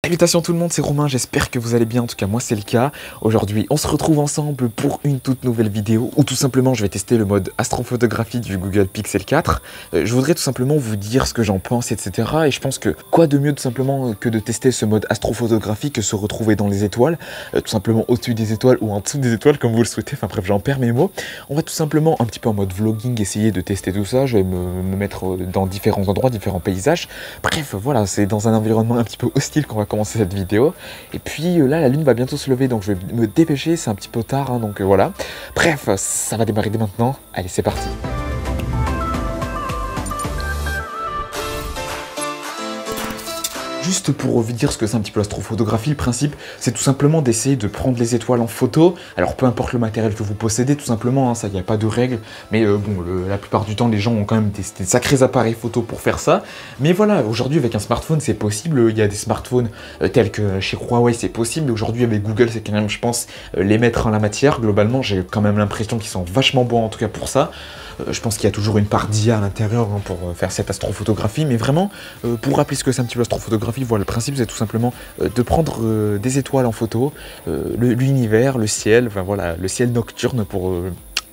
Salutations tout le monde, c'est Romain, j'espère que vous allez bien, en tout cas moi c'est le cas. Aujourd'hui on se retrouve ensemble pour une toute nouvelle vidéo où tout simplement je vais tester le mode astrophotographie du Google Pixel 4. Je voudrais tout simplement vous dire ce que j'en pense, etc. Et je pense que quoi de mieux tout simplement que de tester ce mode astrophotographie que se retrouver dans les étoiles, tout simplement au-dessus des étoiles ou en dessous des étoiles comme vous le souhaitez, enfin bref j'en perds mes mots. On va tout simplement un petit peu en mode vlogging essayer de tester tout ça, je vais me mettre dans différents endroits, différents paysages. Bref voilà, c'est dans un environnement un petit peu hostile qu'on va commencer cette vidéo. Et puis là la lune va bientôt se lever donc je vais me dépêcher, c'est un petit peu tard hein, donc voilà. Bref, ça va démarrer dès maintenant, allez c'est parti. Juste pour vous dire ce que c'est un petit peu l'astrophotographie, le principe c'est tout simplement d'essayer de prendre les étoiles en photo. Alors peu importe le matériel que vous possédez, tout simplement, hein, ça il n'y a pas de règle. Mais bon, la plupart du temps les gens ont quand même des sacrés appareils photo pour faire ça. Mais voilà, aujourd'hui avec un smartphone c'est possible, il y a des smartphones tels que chez Huawei c'est possible. Aujourd'hui avec Google c'est quand même je pense les maîtres en la matière. Globalement j'ai quand même l'impression qu'ils sont vachement bons en tout cas pour ça. Je pense qu'il y a toujours une part d'IA à l'intérieur hein, pour faire cette astrophotographie, mais vraiment, pour rappeler ce que c'est un petit peu l'astrophotographie, voilà, le principe c'est tout simplement de prendre des étoiles en photo, l'univers, le ciel, enfin voilà, le ciel nocturne pour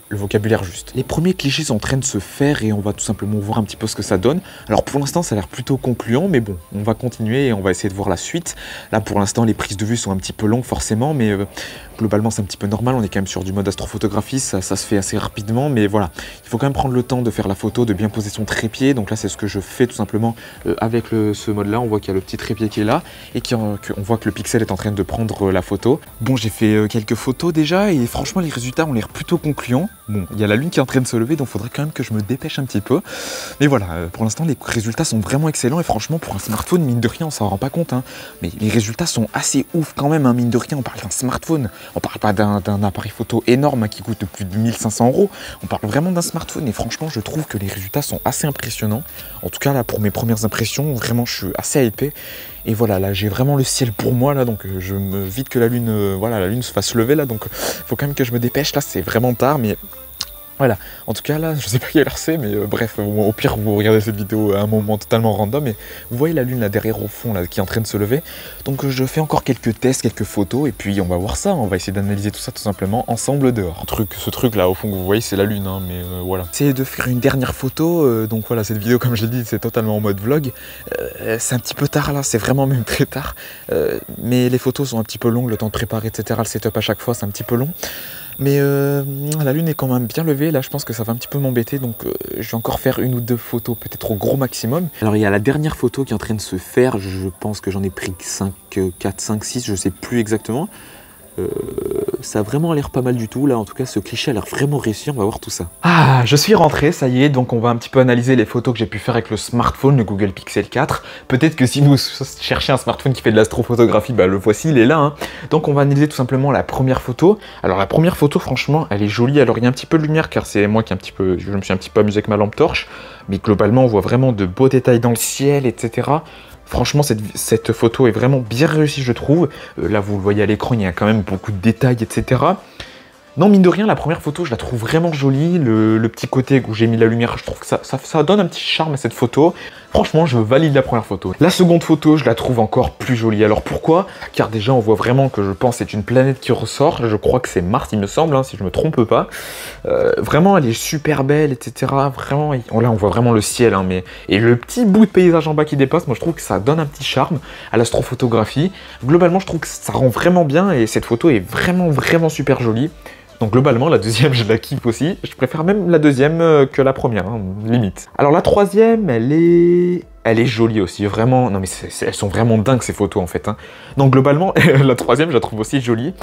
le vocabulaire juste. Les premiers clichés sont en train de se faire et on va tout simplement voir un petit peu ce que ça donne. Alors pour l'instant ça a l'air plutôt concluant, mais bon, on va continuer et on va essayer de voir la suite. Là pour l'instant les prises de vue sont un petit peu longues forcément, mais globalement c'est un petit peu normal, on est quand même sur du mode astrophotographie, ça se fait assez rapidement, mais voilà, il faut quand même prendre le temps de faire la photo, de bien poser son trépied, donc là c'est ce que je fais tout simplement avec ce mode là, on voit qu'il y a le petit trépied qui est là, et on voit que le pixel est en train de prendre la photo. Bon j'ai fait quelques photos déjà, et franchement les résultats ont l'air plutôt concluants. Bon, il y a la lune qui est en train de se lever, donc il faudrait quand même que je me dépêche un petit peu, mais voilà, pour l'instant les résultats sont vraiment excellents, et franchement pour un smartphone, mine de rien on s'en rend pas compte, hein, mais les résultats sont assez ouf quand même, hein, mine de rien, on parle d'un smartphone. On parle pas d'un appareil photo énorme hein, qui coûte plus de 1500 €. On parle vraiment d'un smartphone et franchement je trouve que les résultats sont assez impressionnants. En tout cas là pour mes premières impressions, vraiment je suis assez hypé. Et voilà, là j'ai vraiment le ciel pour moi là, donc je me vite que la lune, voilà, la lune se fasse lever là, donc faut quand même que je me dépêche là, c'est vraiment tard, mais voilà, en tout cas là, je sais pas quelle heure c'est, mais bref, au pire vous regardez cette vidéo à un moment totalement random, et vous voyez la lune là derrière au fond là qui est en train de se lever, donc je fais encore quelques tests, quelques photos, et puis on va voir ça, on va essayer d'analyser tout ça tout simplement ensemble dehors. Ce truc là au fond que vous voyez c'est la lune, hein, mais voilà. Essayer de faire une dernière photo, donc voilà, cette vidéo comme je l'ai dit c'est totalement en mode vlog, c'est un petit peu tard là, c'est vraiment même très tard, mais les photos sont un petit peu longues, le temps de préparer etc, le setup à chaque fois c'est un petit peu long. Mais la lune est quand même bien levée, là je pense que ça va un petit peu m'embêter, donc je vais encore faire une ou deux photos, peut-être au gros maximum. Alors il y a la dernière photo qui est en train de se faire, je pense que j'en ai pris 4, 5, 6, je sais plus exactement. Ça a vraiment l'air pas mal du tout, là en tout cas ce cliché a l'air vraiment réussi, on va voir tout ça. Ah, je suis rentré, ça y est, donc on va un petit peu analyser les photos que j'ai pu faire avec le smartphone, le Google Pixel 4. Peut-être que si vous cherchez un smartphone qui fait de l'astrophotographie, bah le voici, il est là. Hein. Donc on va analyser tout simplement la première photo. Alors la première photo, franchement, elle est jolie, alors il y a un petit peu de lumière car c'est moi qui je me suis un petit peu amusé avec ma lampe torche. Mais globalement, on voit vraiment de beaux détails dans le ciel, etc. Franchement, cette photo est vraiment bien réussie, je trouve. Là, vous le voyez à l'écran, il y a quand même beaucoup de détails, etc. Non, mine de rien, la première photo, je la trouve vraiment jolie. Le petit côté où j'ai mis la lumière, je trouve que ça donne un petit charme à cette photo. Franchement, je valide la première photo. La seconde photo, je la trouve encore plus jolie. Alors pourquoi? Car déjà, on voit vraiment que je pense c'est une planète qui ressort. Je crois que c'est Mars, il me semble, hein, si je me trompe pas. Vraiment, elle est super belle, etc. Vraiment, là, on voit vraiment le ciel. Hein, et le petit bout de paysage en bas qui dépasse, moi, je trouve que ça donne un petit charme à l'astrophotographie. Globalement, je trouve que ça rend vraiment bien et cette photo est vraiment, vraiment super jolie. Donc globalement, la deuxième, je la kiffe aussi. Je préfère même la deuxième que la première, hein, limite. Alors la troisième, elle est jolie aussi, vraiment. Non mais elles sont vraiment dingues ces photos en fait. Hein. Donc globalement, la troisième, je la trouve aussi jolie.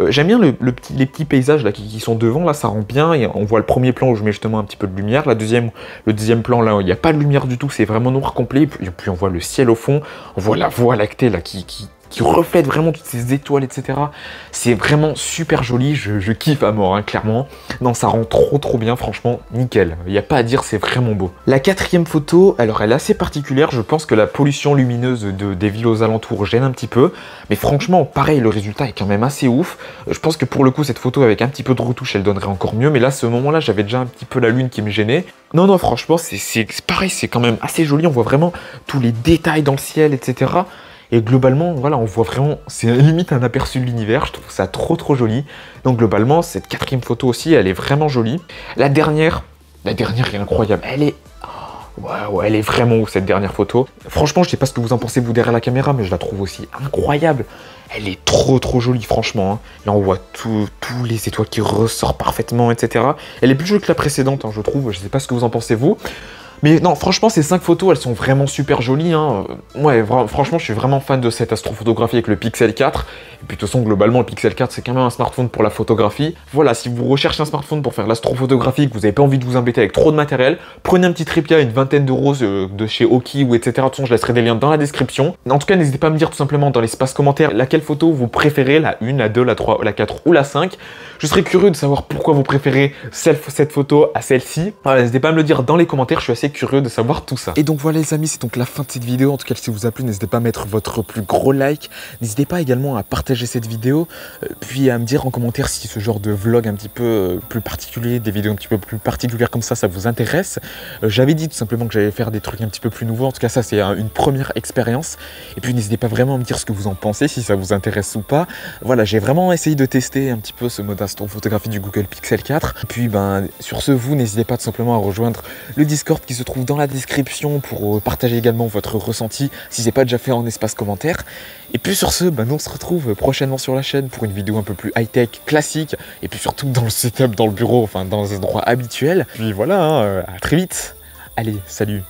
J'aime bien les petits paysages là qui sont devant, là ça rend bien. Et on voit le premier plan où je mets justement un petit peu de lumière. Le deuxième plan là, il n'y a pas de lumière du tout, c'est vraiment noir complet. Et puis on voit le ciel au fond, on voit la Voie lactée là qui reflète vraiment toutes ces étoiles, etc. C'est vraiment super joli, je kiffe à mort, hein, clairement. Non, ça rend trop bien, franchement, nickel. Il n'y a pas à dire, c'est vraiment beau. La quatrième photo, alors elle est assez particulière, je pense que la pollution lumineuse des villes aux alentours gêne un petit peu, mais franchement, pareil, le résultat est quand même assez ouf. Je pense que pour le coup, cette photo avec un petit peu de retouche, elle donnerait encore mieux, mais là, à ce moment-là, j'avais déjà un petit peu la lune qui me gênait. Non, franchement, c'est pareil, c'est quand même assez joli, on voit vraiment tous les détails dans le ciel, etc. Et globalement, voilà, on voit vraiment, c'est limite un aperçu de l'univers, je trouve ça trop joli. Donc globalement, cette quatrième photo aussi, elle est vraiment jolie. La dernière est incroyable, elle est... Ouais, elle est vraiment ouf cette dernière photo. Franchement, je sais pas ce que vous en pensez vous derrière la caméra, mais je la trouve aussi incroyable. Elle est trop jolie, franchement. Hein. Là, on voit tous les étoiles qui ressortent parfaitement, etc. Elle est plus jolie que la précédente, hein, je trouve. Je sais pas ce que vous en pensez vous. Mais non, franchement, ces 5 photos, elles sont vraiment super jolies. Hein. Ouais, franchement, je suis vraiment fan de cette astrophotographie avec le Pixel 4. Et puis de toute façon, globalement, le Pixel 4, c'est quand même un smartphone pour la photographie. Voilà, si vous recherchez un smartphone pour faire l'astrophotographie, que vous n'avez pas envie de vous embêter avec trop de matériel, prenez un petit Tripia, une vingtaine d'euros de chez Oki ou etc. De toute façon, je laisserai des liens dans la description. En tout cas, n'hésitez pas à me dire tout simplement dans l'espace commentaire laquelle photo vous préférez, la 1, la 2, la 3, la 4 ou la 5. Je serais curieux de savoir pourquoi vous préférez cette photo à celle-ci. Voilà, n'hésitez pas à me le dire dans les commentaires, je suis assez curieux de savoir tout ça. Et donc voilà les amis, c'est donc la fin de cette vidéo. En tout cas, si ça vous a plu, n'hésitez pas à mettre votre plus gros like. N'hésitez pas également à partager cette vidéo, puis à me dire en commentaire si ce genre de vlog un petit peu plus particulier, des vidéos un petit peu plus particulières comme ça vous intéresse. J'avais dit tout simplement que j'allais faire des trucs un petit peu plus nouveaux. En tout cas, ça c'est une première expérience. Et puis n'hésitez pas vraiment à me dire ce que vous en pensez, si ça vous intéresse ou pas. Voilà, j'ai vraiment essayé de tester un petit peu ce mode astrophotographie du Google Pixel 4. Et puis sur ce, vous n'hésitez pas tout simplement à rejoindre le Discord qui se trouve dans la description pour partager également votre ressenti si c'est pas déjà fait en espace commentaire. Et puis sur ce, nous on se retrouve prochainement sur la chaîne pour une vidéo un peu plus high-tech, classique, et puis surtout dans le setup, dans le bureau, enfin dans les endroits habituels. Puis voilà, à très vite. Allez, salut.